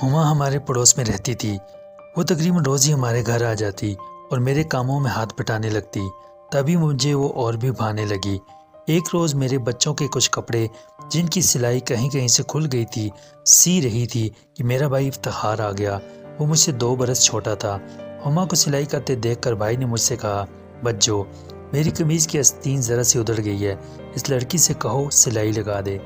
ہما ہمارے پڑوس میں رہتی تھی۔ وہ تقریباً روز ہی ہمارے گھر آ جاتی اور میرے کاموں میں ہاتھ بٹانے لگتی۔ تبھی مجھے وہ اور بھی بھانے لگی۔ ایک روز میرے بچوں کے کچھ کپڑے جن کی سلائی کہیں کہیں سے کھل گئی تھی سی رہی تھی کہ میرا بھائی افتخار آ گیا۔ وہ مجھ سے 2 برس چھوٹا تھا۔ ہما کو سلائی کرتے دیکھ کر بھائی نے مجھ سے کہا، بچو میری قمیض کی آستین ذرا سی ادھڑ گئی ہے، اس لڑکی سے کہو سلائی لگا دے۔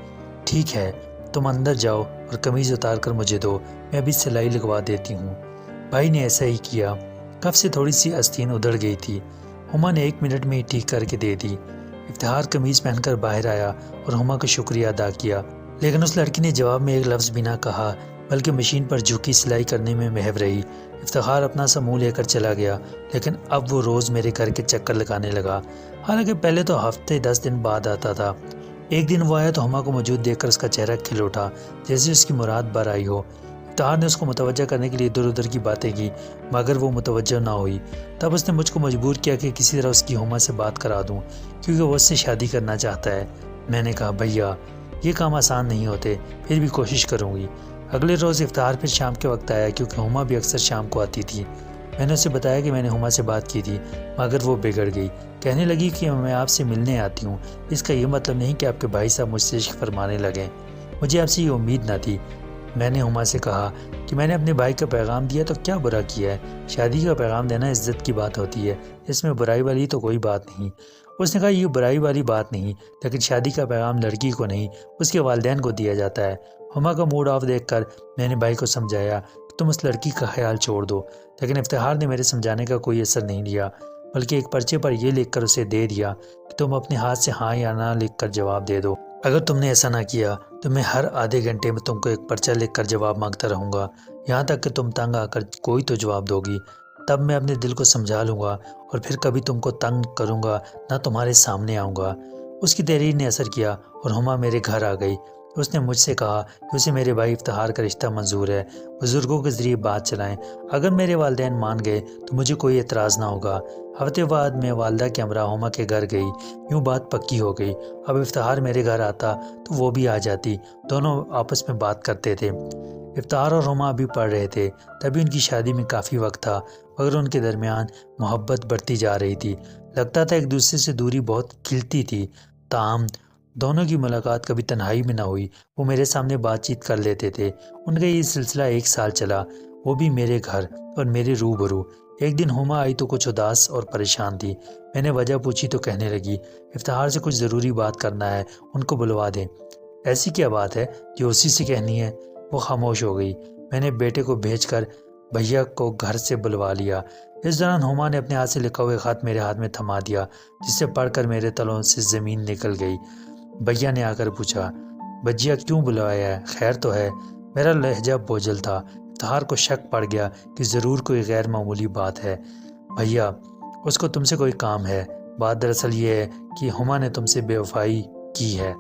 ٹھیک ہے، تم اندر جاؤ اور قمیض اتار کر مجھے دو، میں ابھی سلائی لگوا دیتی ہوں۔ بھائی نے ایسا ہی کیا۔ کف سے تھوڑی سی آستین ادھڑ گئی تھی۔ ہما نے 1 منٹ میں ہی ٹھیک کر کے دے دی۔ افتخار قمیض پہن کر باہر آیا اور ہما کا شکریہ ادا کیا، لیکن اس لڑکی نے جواب میں ایک لفظ بھی نہ کہا بلکہ مشین پر جھکی سلائی کرنے میں محو رہی۔ افتخار اپنا سا منہ لے کر چلا گیا، لیکن اب وہ روز میرے گھر کے چکر لگانے لگا۔ حالانکہ پہلے تو ہفتے 10 دن بعد آتا تھا۔ ایک دن وہ آیا تو ہما کو موجود دیکھ کر اس کا چہرہ کھل اٹھا جیسے اس کی مراد بر آئی ہو۔ افتخار نے اس کو متوجہ کرنے کے لیے ادھر ادھر کی باتیں کی مگر وہ متوجہ نہ ہوئی۔ تب اس نے مجھ کو مجبور کیا کہ کسی طرح اس کی ہما سے بات کرا دوں کیونکہ وہ اس سے شادی کرنا چاہتا ہے۔ میں نے کہا، بھیا یہ کام آسان نہیں ہوتے، پھر بھی کوشش کروں گی۔ اگلے روز افتخار پھر شام کے وقت آیا کیونکہ ہما بھی اکثر شام کو آتی تھی۔ میں نے اسے بتایا کہ میں نے ہما سے بات کی تھی مگر وہ بگڑ گئی۔ کہنے لگی کہ میں آپ سے ملنے آتی ہوں، اس کا یہ مطلب نہیں کہ آپ کے بھائی صاحب مجھ سے عشق فرمانے لگیں۔ مجھے آپ سے یہ امید نہ تھی۔ میں نے ہما سے کہا کہ میں نے اپنے بھائی کا پیغام دیا تو کیا برا کیا ہے؟ شادی کا پیغام دینا عزت کی بات ہوتی ہے، اس میں برائی والی تو کوئی بات نہیں۔ اس نے کہا، یہ برائی والی بات نہیں، لیکن شادی کا پیغام لڑکی کو نہیں اس کے والدین کو دیا جاتا ہے۔ ہما کا موڈ آف دیکھ کر میں نے بھائی کو سمجھایا کہ تم اس لڑکی کا خیال چھوڑ دو، لیکن افتخار نے میرے سمجھانے کا کوئی اثر نہیں لیا بلکہ ایک پرچے پر یہ لکھ کر اسے دے دیا کہ تم اپنے ہاتھ سے ہاں یا نہ لکھ کر جواب دے دو۔ اگر تم نے ایسا نہ کیا تو میں ہر آدھے گھنٹے میں تم کو ایک پرچہ لکھ کر جواب مانگتا رہوں گا یہاں تک کہ تم تنگ آ کر کوئی تو جواب دو گی۔ تب میں اپنے دل کو سمجھا لوں گا اور پھر کبھی تم کو تنگ کروں گا نہ تمہارے سامنے آؤں گا۔ اس کی تحریر نے اثر کیا اور ہما میرے گھر آ گئی۔ اس نے مجھ سے کہا کہ اسے میرے بھائی افتخار کا رشتہ منظور ہے، بزرگوں کے ذریعے بات چلائیں، اگر میرے والدین مان گئے تو مجھے کوئی اعتراض نہ ہوگا۔ ہفتے بعد میں والدہ کے ہمراہ ہما کے گھر گئی۔ یوں بات پکی ہو گئی۔ اب افتخار میرے گھر آتا تو وہ بھی آ جاتی، دونوں آپس میں بات کرتے تھے۔ افتخار اور ہما ابھی پڑھ رہے تھے، تبھی ان کی شادی میں کافی وقت تھا مگر ان کے درمیان محبت بڑھتی جا رہی تھی۔ لگتا تھا ایک دوسرے سے دوری بہت کھلتی تھی، تاہم دونوں کی ملاقات کبھی تنہائی میں نہ ہوئی۔ وہ میرے سامنے بات چیت کر لیتے تھے۔ ان کا یہ سلسلہ 1 سال چلا، وہ بھی میرے گھر اور میرے روبرو۔ ایک دن ہما آئی تو کچھ اداس اور پریشان تھی۔ میں نے وجہ پوچھی تو کہنے لگی، افتخار سے کچھ ضروری بات کرنا ہے، ان کو بلوا دیں۔ ایسی کیا بات ہے جو اسی سے کہنی ہے؟ وہ خاموش ہو گئی۔ میں نے بیٹے کو بھیج کر بھیا کو گھر سے بلوا لیا۔ اس دوران ہما نے اپنے ہاتھ سے لکھا ہوا خط میرے ہاتھ میں تھما دیا جسے پڑھ کر میرے تلوں سے زمین نکل گئی۔ بھیا نے آ کر پوچھا، بجیا کیوں بلوایا ہے، خیر تو ہے؟ میرا لہجہ بوجھل تھا۔ افتخار کو شک پڑ گیا کہ ضرور کوئی غیر معمولی بات ہے۔ بھیا اس کو تم سے کوئی کام ہے۔ بات دراصل یہ ہے کہ ہما نے تم سے بے وفائی کی ہے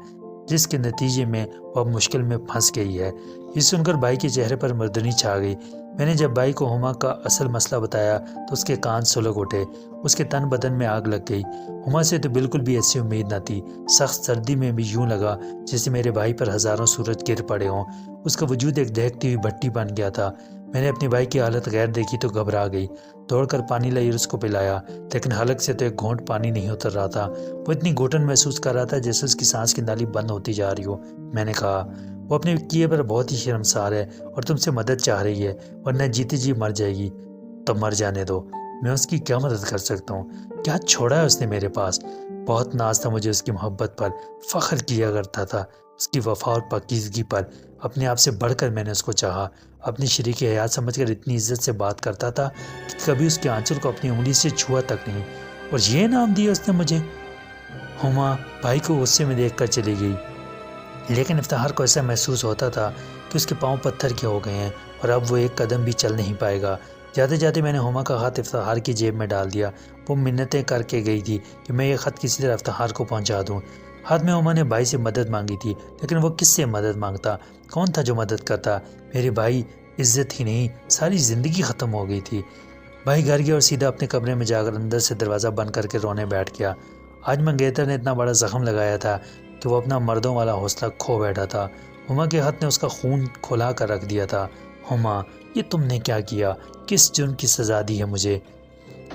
جس کے نتیجے میں وہ اب مشکل میں پھنس گئی ہے۔ یہ سن کر بھائی کے چہرے پر مردنی چھا گئی۔ میں نے جب بھائی کو ہما کا اصل مسئلہ بتایا تو اس کے کان سلگ اٹھے، اس کے تن بدن میں آگ لگ گئی۔ ہما سے تو بالکل بھی ایسی امید نہ تھی۔ سخت سردی میں بھی یوں لگا جیسے میرے بھائی پر ہزاروں سورج گر پڑے ہوں۔ اس کا وجود ایک دہکتی ہوئی بھٹی بن گیا تھا۔ میں نے اپنے بھائی کی حالت غیر دیکھی تو گھبرا گئی، دوڑ کر پانی لائی اور اس کو پلایا، لیکن حلق سے تو ایک گھونٹ پانی نہیں اتر رہا تھا۔ وہ اتنی گھٹن محسوس کر رہا تھا جیسے اس کی سانس کی نالی بند ہوتی جا رہی ہو۔ میں نے کہا، وہ اپنے کیے پر بہت ہی شرمسار ہے اور تم سے مدد چاہ رہی ہے، ورنہ جیتی جی مر جائے گی۔ تو مر جانے دو، میں اس کی کیا مدد کر سکتا ہوں؟ کیا چھوڑا ہے اس نے میرے پاس؟ بہت ناز تھا مجھے اس کی محبت پر، فخر کیا کرتا تھا اس کی وفا اور پاکیزگی پر۔ اپنے آپ سے بڑھ کر میں نے اس کو چاہا، اپنی شریک حیات سمجھ کر اتنی عزت سے بات کرتا تھا کہ کبھی اس کے آنچل کو اپنی انگلی سے چھوا تک نہیں، اور یہ نام دیا اس نے مجھے۔ ہما بھائی کو غصے میں دیکھ کر چلی گئی، لیکن افتخار کو ایسا محسوس ہوتا تھا کہ اس کے پاؤں پتھر کے ہو گئے ہیں اور اب وہ ایک قدم بھی چل نہیں پائے گا۔ جاتے جاتے میں نے ہما کا خط افتخار کی جیب میں ڈال دیا۔ وہ منتیں کر کے گئی تھی کہ میں یہ خط کسی طرح افتخار کو پہنچا دوں۔ خط میں ہما نے بھائی سے مدد مانگی تھی، لیکن وہ کس سے مدد مانگتا؟ کون تھا جو مدد کرتا؟ میرے بھائی عزت ہی نہیں، ساری زندگی ختم ہو گئی تھی۔ بھائی گھر گیا اور سیدھا اپنے کمرے میں جا کر اندر سے دروازہ بند کر کے رونے بیٹھ گیا۔ آج منگیتر نے اتنا بڑا زخم لگایا تھا کہ وہ اپنا مردوں والا حوصلہ کھو بیٹھا تھا۔ ہما کے خط نے اس کا خون کھلا کر رکھ دیا تھا۔ ہما یہ تم نے کیا کیا؟ کس جرم کی سزا دی ہے مجھے؟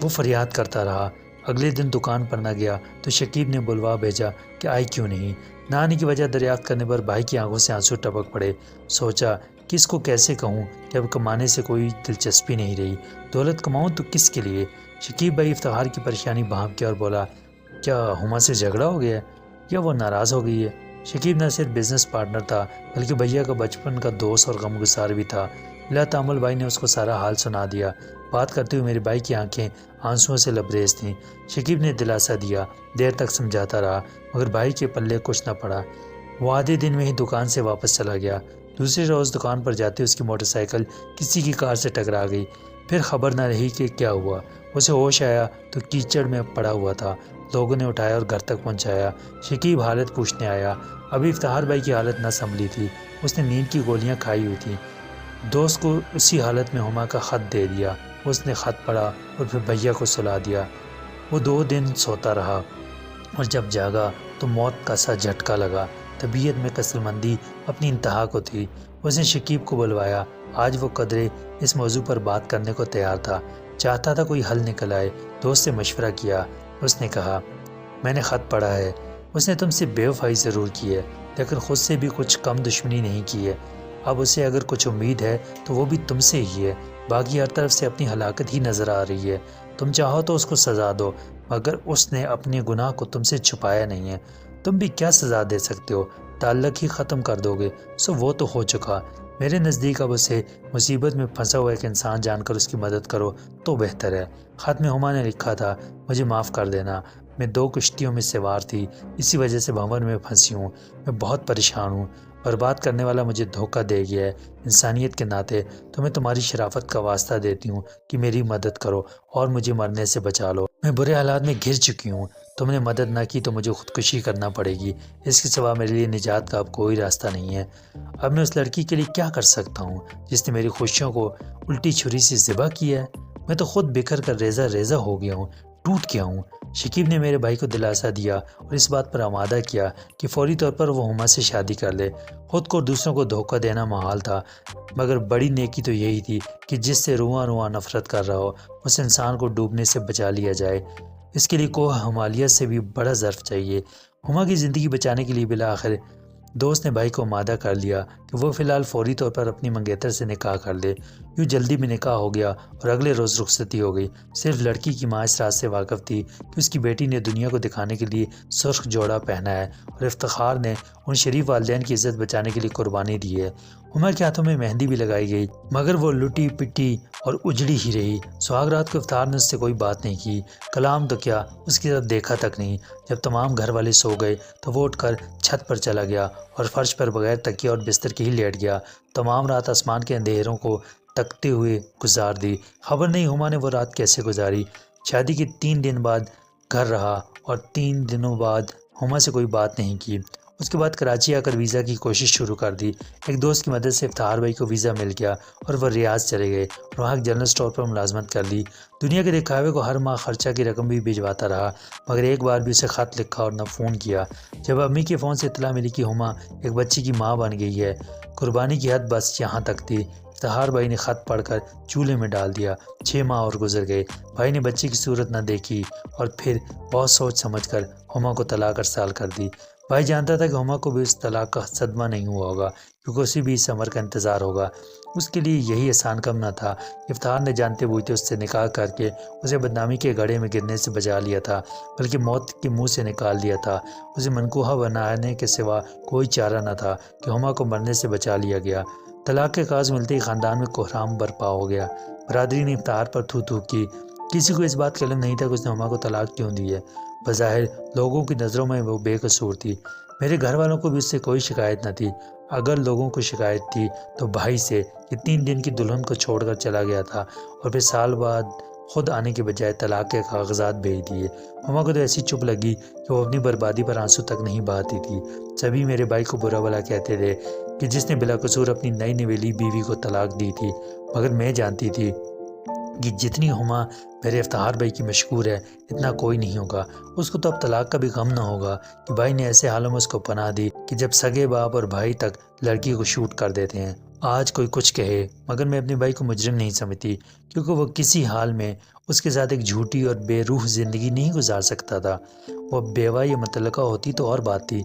وہ فریاد کرتا رہا۔ اگلے دن دکان پر نہ گیا تو شکیب نے بلوا بھیجا کہ آئی کیوں نہیں۔ نہ آنے کی وجہ دریافت کرنے پر بھائی کی آنکھوں سے آنسو ٹپک پڑے۔ سوچا کس کو کیسے کہوں کہ اب کمانے سے کوئی دلچسپی نہیں رہی، دولت کماؤں تو کس کے لیے؟ شکیب بھائی افتخار کی پریشانی بھانپ کیا اور بولا، کیا ہما سے جھگڑا ہو گیا ہے یا وہ ناراض ہو گئی ہے؟ شکیب نہ صرف بزنس پارٹنر تھا بلکہ بھیا کا بچپن کا دوست اور غمگسار بھی تھا۔ بلا تعامل بھائی نے اس کو سارا حال سنا دیا۔ بات کرتے ہوئے میرے بھائی کی آنکھیں آنسوؤں سے لبریز تھیں۔ شکیب نے دلاسا دیا، دیر تک سمجھاتا رہا مگر بھائی کے پلے کچھ نہ پڑا۔ وہ آدھے دن میں ہی دکان سے واپس چلا گیا۔ دوسرے روز دکان پر جاتے اس کی موٹر سائیکل کسی کی کار سے ٹکرا گئی۔ پھر خبر نہ رہی کہ کیا ہوا۔ اسے ہوش آیا تو کیچڑ میں پڑا ہوا تھا۔ لوگوں نے اٹھایا اور گھر تک پہنچایا۔ شکیب حالت پوچھنے آیا۔ ابھی افتخار بھائی کی حالت نہ سنبھلی تھی، اس نے نیند کی گولیاں کھائی ہوئی تھیں۔ دوست کو اسی حالت میں ہما کا خط دے دیا۔ اس نے خط پڑھا اور پھر بھیا کو سلا دیا۔ وہ 2 دن سوتا رہا اور جب جاگا تو موت کا سا جھٹکا لگا۔ طبیعت میں کسل مندی اپنی انتہا کو تھی۔ اس نے شکیب کو بلوایا۔ آج وہ قدرے اس موضوع پر بات کرنے کو تیار تھا، چاہتا تھا کوئی حل نکل آئے۔ دوست سے مشورہ کیا۔ اس نے کہا، میں نے خط پڑھا ہے، اس نے تم سے بے وفائی ضرور کی ہے لیکن خود سے بھی کچھ کم دشمنی نہیں کی ہے۔ اب اسے اگر کچھ امید ہے تو وہ بھی تم سے ہی ہے، باقی ہر طرف سے اپنی ہلاکت ہی نظر آ رہی ہے۔ تم چاہو تو اس کو سزا دو مگر اس نے اپنے گناہ کو تم سے چھپایا نہیں ہے۔ تم بھی کیا سزا دے سکتے ہو؟ تعلق ہی ختم کر دو گے؟ سو وہ تو ہو چکا۔ میرے نزدیک اب اسے مصیبت میں پھنسا ہوا ایک انسان جان کر اس کی مدد کرو تو بہتر ہے۔ خط میں ہما نے لکھا تھا، مجھے معاف کر دینا، میں 2 کشتیوں میں سوار تھی، اسی وجہ سے بھنور میں پھنسی ہوں، میں بہت پریشان ہوں، برباد کرنے والا مجھے دھوکہ دے گیا ہے۔ انسانیت کے ناطے تمہیں تمہاری شرافت کا واسطہ دیتی ہوں کہ میری مدد کرو اور مجھے مرنے سے بچا لو۔ میں برے حالات میں گر چکی ہوں، تم نے مدد نہ کی تو مجھے خودکشی کرنا پڑے گی، اس کے سوا میرے لیے نجات کا اب کوئی راستہ نہیں ہے۔ اب میں اس لڑکی کے لیے کیا کر سکتا ہوں جس نے میری خوشیوں کو الٹی چھری سے ذبح کیا ہے؟ میں تو خود بکھر کر ریزہ ریزہ ہو گیا ہوں، ٹوٹ گیا ہوں۔ شکیب نے میرے بھائی کو دلاسا دیا اور اس بات پر آمادہ کیا کہ فوری طور پر وہ ہما سے شادی کر لے۔ خود کو اور دوسروں کو دھوکہ دینا محال تھا مگر بڑی نیکی تو یہی تھی کہ جس سے رواں رواں نفرت کر رہا ہو اس انسان کو ڈوبنے سے بچا لیا جائے۔ اس کے لیے کوہ ہمالیہ سے بھی بڑا ظرف چاہیے۔ ہما کی زندگی بچانے کے لیے بالآخر دوست نے بھائی کو آمادہ کر لیا کہ وہ فی الحال فوری طور پر اپنی منگیتر سے نکاح کر لے۔ یوں جلدی میں نکاح ہو گیا اور اگلے روز رخصتی ہو گئی۔ صرف لڑکی کی ماں اس راز سے واقف تھی کہ اس کی بیٹی نے دنیا کو دکھانے کے لیے سرخ جوڑا پہنا ہے اور افتخار نے ان شریف والدین کی عزت بچانے کے لیے قربانی دی ہے۔ ہما کے ہاتھوں میں مہندی بھی لگائی گئی مگر وہ لٹی پٹی اور اجڑی ہی رہی۔ سہاگ رات کو افتخار نے اس سے کوئی بات نہیں کی، کلام تو کیا اس کی طرف دیکھا تک نہیں۔ جب تمام گھر والے سو گئے تو وہ اٹھ کر چھت پر چلا گیا اور فرش پر بغیر تکیہ اور بستر کے ہی لیٹ گیا۔ تمام رات آسمان کے اندھیروں کو تکتے ہوئے گزار دی۔ خبر نہیں ہما نے وہ رات کیسے گزاری۔ شادی کے 3 دن بعد گھر رہا اور 3 دنوں بعد ہما سے کوئی بات نہیں کی۔ اس کے بعد کراچی آ کر ویزا کی کوشش شروع کر دی۔ ایک دوست کی مدد سے افتخار بھائی کو ویزا مل گیا اور وہ ریاض چلے گئے اور وہاں ایک جنرل اسٹور پر ملازمت کر لی۔ دنیا کے دکھاوے کو ہر ماہ خرچہ کی رقم بھی بھجواتا رہا مگر ایک بار بھی اسے خط لکھا اور نہ فون کیا۔ جب امی کے فون سے اطلاع ملی کہ ہما ایک بچی کی ماں بن گئی ہے، قربانی کی حد بس یہاں تک تھی۔ افتخار بھائی نے خط پڑھ کر چولہے میں ڈال دیا۔ 6 ماہ اور گزر گئے، بھائی نے بچے کی صورت نہ دیکھی اور پھر بہت سوچ سمجھ کر ہما کو طلاق ارسال کر دی۔ بھائی جانتا تھا کہ ہما کو بھی اس طلاق کا صدمہ نہیں ہوا ہوگا کیونکہ اسے بھی اس عمر کا انتظار ہوگا۔ اس کے لیے یہی آسان کم نہ تھا۔ افتخار نے جانتے بوجھتے اس سے نکاح کر کے اسے بدنامی کے گڑھے میں گرنے سے بچا لیا تھا بلکہ موت کے منہ سے نکال دیا تھا۔ اسے منکوحہ بنانے کے سوا کوئی چارہ نہ تھا کہ ہما کو مرنے سے بچا لیا گیا۔ طلاق کے کاغذ ملتے ہی خاندان میں کوہرام برپا ہو گیا۔ برادری نے افتخار پر تھو تھو کی۔ کسی کو اس بات کا علم نہیں تھا کہ اس نے ہما کو طلاق کیوں دی ہے۔ بظاہر لوگوں کی نظروں میں وہ بے قصور تھی۔ میرے گھر والوں کو بھی اس سے کوئی شکایت نہ تھی۔ اگر لوگوں کو شکایت تھی تو بھائی سے کہ 3 دن کی دلہن کو چھوڑ کر چلا گیا تھا اور پھر سال بعد خود آنے کے بجائے طلاق کے کاغذات بھیج دیے۔ ہما کو تو ایسی چپ لگی کہ وہ اپنی بربادی پر آنسو تک نہیں بہاتی تھی۔ سبھی میرے بھائی کو برا بھلا کہتے تھے کہ جس نے بلا قصور اپنی نئی نویلی بیوی کو طلاق دی تھی، مگر میں جانتی تھی کہ جتنی ہما میرے افتخار بھائی کی مشکور ہے اتنا کوئی نہیں ہوگا۔ اس کو تو اب طلاق کا بھی غم نہ ہوگا کہ بھائی نے ایسے حالوں میں اس کو پناہ دی کہ جب سگے باپ اور بھائی تک لڑکی کو شوٹ کر دیتے ہیں۔ آج کوئی کچھ کہے مگر میں اپنے بھائی کو مجرم نہیں سمجھتی، کیونکہ وہ کسی حال میں اس کے ساتھ ایک جھوٹی اور بے روح زندگی نہیں گزار سکتا تھا۔ وہ بیوہ یا مطلقہ ہوتی تو اور بات تھی،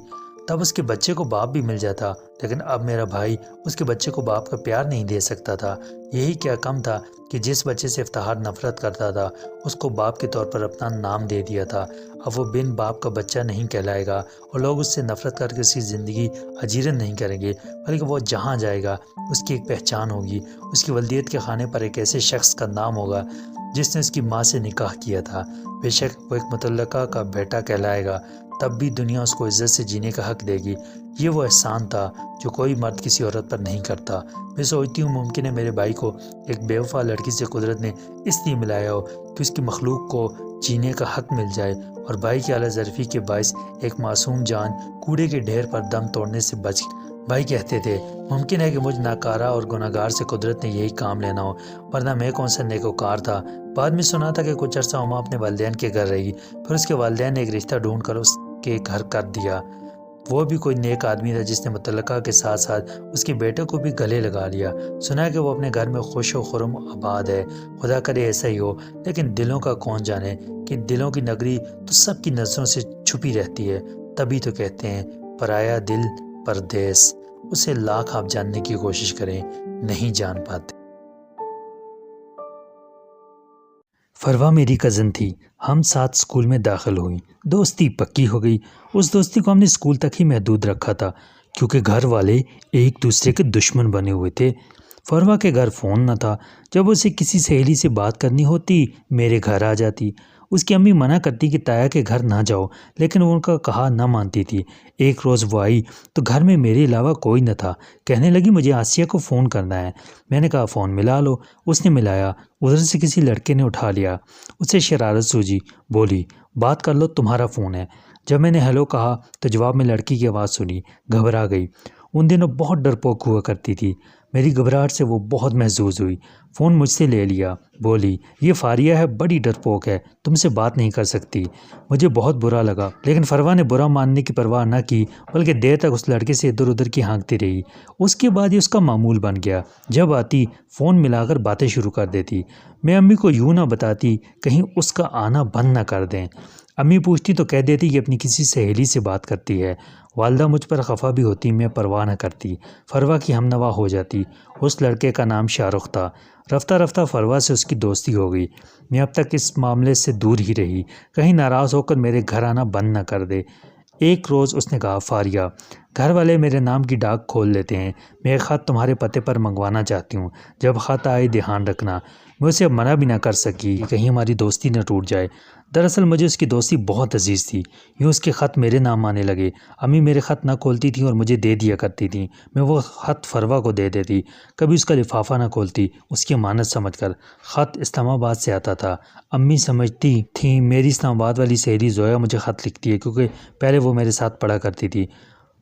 تب اس کے بچے کو باپ بھی مل جاتا، لیکن اب میرا بھائی اس کے بچے کو باپ کا پیار نہیں دے سکتا تھا۔ یہی کیا کم تھا کہ جس بچے سے افتخار نفرت کرتا تھا اس کو باپ کے طور پر اپنا نام دے دیا تھا۔ اب وہ بن باپ کا بچہ نہیں کہلائے گا اور لوگ اس سے نفرت کر کے اس کی زندگی اجیرن نہیں کریں گے، بلکہ وہ جہاں جائے گا اس کی ایک پہچان ہوگی، اس کی ولدیت کے خانے پر ایک ایسے شخص کا نام ہوگا جس نے اس کی ماں سے نکاح کیا تھا۔ بے شک وہ ایک مطلقہ کا بیٹا کہلائے گا، تب بھی دنیا اس کو عزت سے جینے کا حق دے گی۔ یہ وہ احسان تھا جو کوئی مرد کسی عورت پر نہیں کرتا۔ میں سوچتی ہوں ممکن ہے میرے بھائی کو ایک بے وفا لڑکی سے قدرت نے اس لیے ملایا ہو کہ اس کی مخلوق کو جینے کا حق مل جائے، اور بھائی کی اعلیٰ ظرفی کے باعث ایک معصوم جان کوڑے کے ڈھیر پر دم توڑنے سے بچ گئی۔ بھائی کہتے تھے ممکن ہے کہ مجھ ناکارہ اور گناہگار سے قدرت نے یہی کام لینا ہو، ورنہ میں کون سا نیکوکار تھا۔ بعد میں سنا تھا کہ کچھ عرصہ عما اپنے والدین کے گھر رہی، پھر اس کے والدین نے ایک رشتہ ڈھونڈ کر اس کے گھر کر دیا۔ وہ بھی کوئی نیک آدمی تھا جس نے مطلقہ کے ساتھ ساتھ اس کے بیٹے کو بھی گلے لگا لیا۔ سنا ہے کہ وہ اپنے گھر میں خوش و خرم آباد ہے، خدا کرے ایسا ہی ہو، لیکن دلوں کا کون جانے کہ دلوں کی نگری تو سب کی نظروں سے چھپی رہتی ہے۔ تبھی تو کہتے ہیں پرایا دل پردیس، اسے لاکھ آپ جاننے کی کوشش کریں نہیں جان پاتے۔ فروا میری کزن تھی، ہم ساتھ اسکول میں داخل ہوئیں، دوستی پکی ہو گئی۔ اس دوستی کو ہم نے اسکول تک ہی محدود رکھا تھا، کیونکہ گھر والے ایک دوسرے کے دشمن بنے ہوئے تھے۔ فروا کے گھر فون نہ تھا، جب اسے کسی سہیلی سے بات کرنی ہوتی میرے گھر آ جاتی۔ اس کی امی منع کرتی کہ تایا کے گھر نہ جاؤ، لیکن وہ ان کا کہا نہ مانتی تھی۔ ایک روز وہ آئی تو گھر میں میرے علاوہ کوئی نہ تھا، کہنے لگی مجھے آسیہ کو فون کرنا ہے۔ میں نے کہا فون ملا لو۔ اس نے ملایا، ادھر سے کسی لڑکے نے اٹھا لیا۔ اسے شرارت سوجی، بولی بات کر لو، تمہارا فون ہے۔ جب میں نے ہیلو کہا تو جواب میں لڑکی کی آواز سنی، گھبرا گئی۔ ان دنوں بہت ڈرپوک ہوا کرتی تھی، میری گھبراہٹ سے وہ بہت محظوظ ہوئی۔ فون مجھ سے لے لیا، بولی یہ فاریہ ہے، بڑی ڈرپوک ہے، تم سے بات نہیں کر سکتی۔ مجھے بہت برا لگا، لیکن فروا نے برا ماننے کی پرواہ نہ کی، بلکہ دیر تک اس لڑکے سے ادھر ادھر کی ہانکتی رہی۔ اس کے بعد یہ اس کا معمول بن گیا، جب آتی فون ملا کر باتیں شروع کر دیتی۔ میں امی کو یوں نہ بتاتی کہیں اس کا آنا بند نہ کر دیں۔ امی پوچھتی تو کہہ دیتی کہ اپنی کسی سہیلی سے بات کرتی ہے۔ والدہ مجھ پر خفا بھی ہوتی، میں پرواہ نہ کرتی، فروا کی ہم نوا ہو جاتی۔ اس لڑکے کا نام شاہ رخ تھا۔ رفتہ رفتہ فروا سے اس کی دوستی ہو گئی۔ میں اب تک اس معاملے سے دور ہی رہی، کہیں ناراض ہو کر میرے گھر آنا بند نہ کر دے۔ ایک روز اس نے کہا فاریہ، گھر والے میرے نام کی ڈاک کھول لیتے ہیں، میں ایک خط تمہارے پتے پر منگوانا چاہتی ہوں، جب خط آئے دھیان رکھنا۔ میں اسے اب منع بھی نہ کر سکی کہ کہیں ہماری دوستی نہ ٹوٹ جائے۔ دراصل مجھے اس کی دوستی بہت عزیز تھی، یوں اس کے خط میرے نام آنے لگے۔ امی میرے خط نہ کھولتی تھیں اور مجھے دے دیا کرتی تھیں، میں وہ خط فروا کو دے دیتی، کبھی اس کا لفافہ نہ کھولتی، اس کی امانت سمجھ کر۔ خط اسلام آباد سے آتا تھا، امی سمجھتی تھیں میری اسلام آباد والی سہیلی زویا مجھے خط لکھتی ہے، کیونکہ پہلے وہ میرے ساتھ پڑھا کرتی تھی۔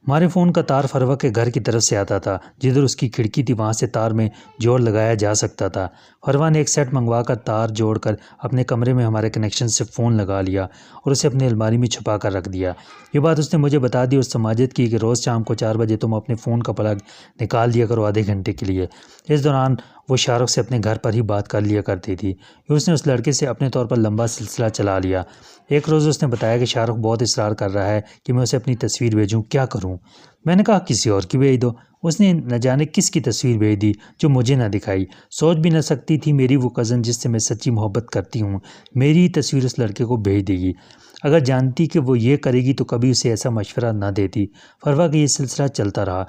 ہمارے فون کا تار فروا کے گھر کی طرف سے آتا تھا، جدھر اس کی کھڑکی تھی وہاں سے تار میں جوڑ لگایا جا سکتا تھا۔ فروا نے ایک سیٹ منگوا کر تار جوڑ کر اپنے کمرے میں ہمارے کنیکشن سے فون لگا لیا اور اسے اپنی الماری میں چھپا کر رکھ دیا۔ یہ بات اس نے مجھے بتا دی اور سماجت کی کہ روز شام کو 4 بجے تم اپنے فون کا پلگ نکال دیا کرو آدھے گھنٹے کے لیے۔ اس دوران وہ شاہ رخ سے اپنے گھر پر ہی بات کر لیا کرتی تھی۔ اس نے اس لڑکے سے اپنے طور پر لمبا سلسلہ چلا لیا۔ ایک روز اس نے بتایا کہ شاہ رخ بہت اصرار کر رہا ہے کہ میں اسے اپنی تصویر بھیجوں، کیا کروں؟ میں نے کہا کسی اور کی بھیج دو۔ اس نے نہ جانے کس کی تصویر بھیج دی جو مجھے نہ دکھائی۔ سوچ بھی نہ سکتی تھی میری وہ کزن جس سے میں سچی محبت کرتی ہوں میری تصویر اس لڑکے کو بھیج دے گی۔ اگر جانتی کہ وہ یہ کرے گی تو کبھی اسے ایسا مشورہ نہ دیتی۔ فروا کا یہ سلسلہ چلتا رہا،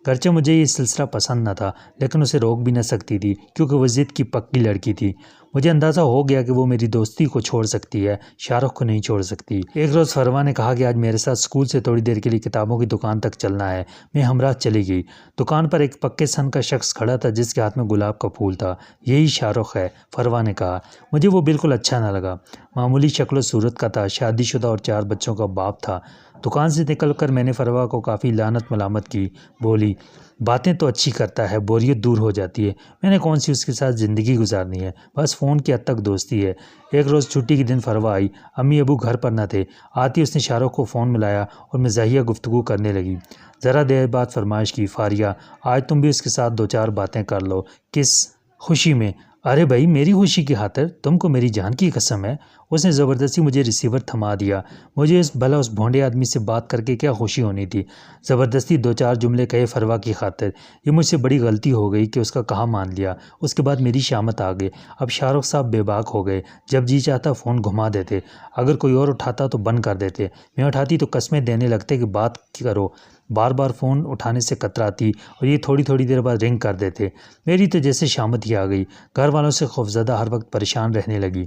گرچہ مجھے یہ سلسلہ پسند نہ تھا، لیکن اسے روک بھی نہ سکتی تھی کیونکہ وہ ضد کی پکی لڑکی تھی۔ مجھے اندازہ ہو گیا کہ وہ میری دوستی کو چھوڑ سکتی ہے، شاہ رخ کو نہیں چھوڑ سکتی۔ ایک روز فروا نے کہا کہ آج میرے ساتھ اسکول سے تھوڑی دیر کے لیے کتابوں کی دکان تک چلنا ہے۔ میں ہمراہ چلی گئی۔ دکان پر ایک پکے سن کا شخص کھڑا تھا جس کے ہاتھ میں گلاب کا پھول تھا۔ یہی شاہ رخ ہے، فروا نے کہا۔ مجھے وہ بالکل اچھا نہ لگا، معمولی شکل و صورت کا تھا، شادی شدہ اور 4 بچوں کا باپ تھا۔ دکان سے نکل کر میں نے فروا کو کافی لعنت ملامت کی. بولی باتیں تو اچھی کرتا ہے، بوریت دور ہو جاتی ہے. میں نے کون سی اس کے ساتھ زندگی گزارنی ہے، بس فون کی حد تک دوستی ہے. ایک روز چھٹی کے دن فروا آئی. امی ابو گھر پر نہ تھے. آتی اس نے شاہ رخ کو فون ملایا اور مزاحیہ گفتگو کرنے لگی. ذرا دیر بعد فرمائش کی، فاریہ آج تم بھی اس کے ساتھ دو چار باتیں کر لو. کس خوشی میں؟ ارے بھائی میری خوشی کی خاطر، تم کو میری جان کی قسم ہے. اس نے زبردستی مجھے ریسیور تھما دیا. مجھے اس بھونڈے آدمی سے بات کر کے کیا خوشی ہونی تھی. زبردستی دو چار جملے کہے فروا کی خاطر. یہ مجھ سے بڑی غلطی ہو گئی کہ اس کا کہا مان لیا. اس کے بعد میری شامت آ گئی. اب شاہ رخ صاحب بے باک ہو گئے. جب جی چاہتا فون گھما دیتے، اگر کوئی اور اٹھاتا تو بند کر دیتے. میں اٹھاتی تو قسمیں دینے لگتے کہ بات کرو. بار بار فون اٹھانے سے کتراتی اور یہ تھوڑی تھوڑی دیر بعد رنگ کر دیتے. میری تو جیسے شامت ہی آ گئی. گھر والوں سے خوفزدہ ہر وقت پریشان رہنے لگی.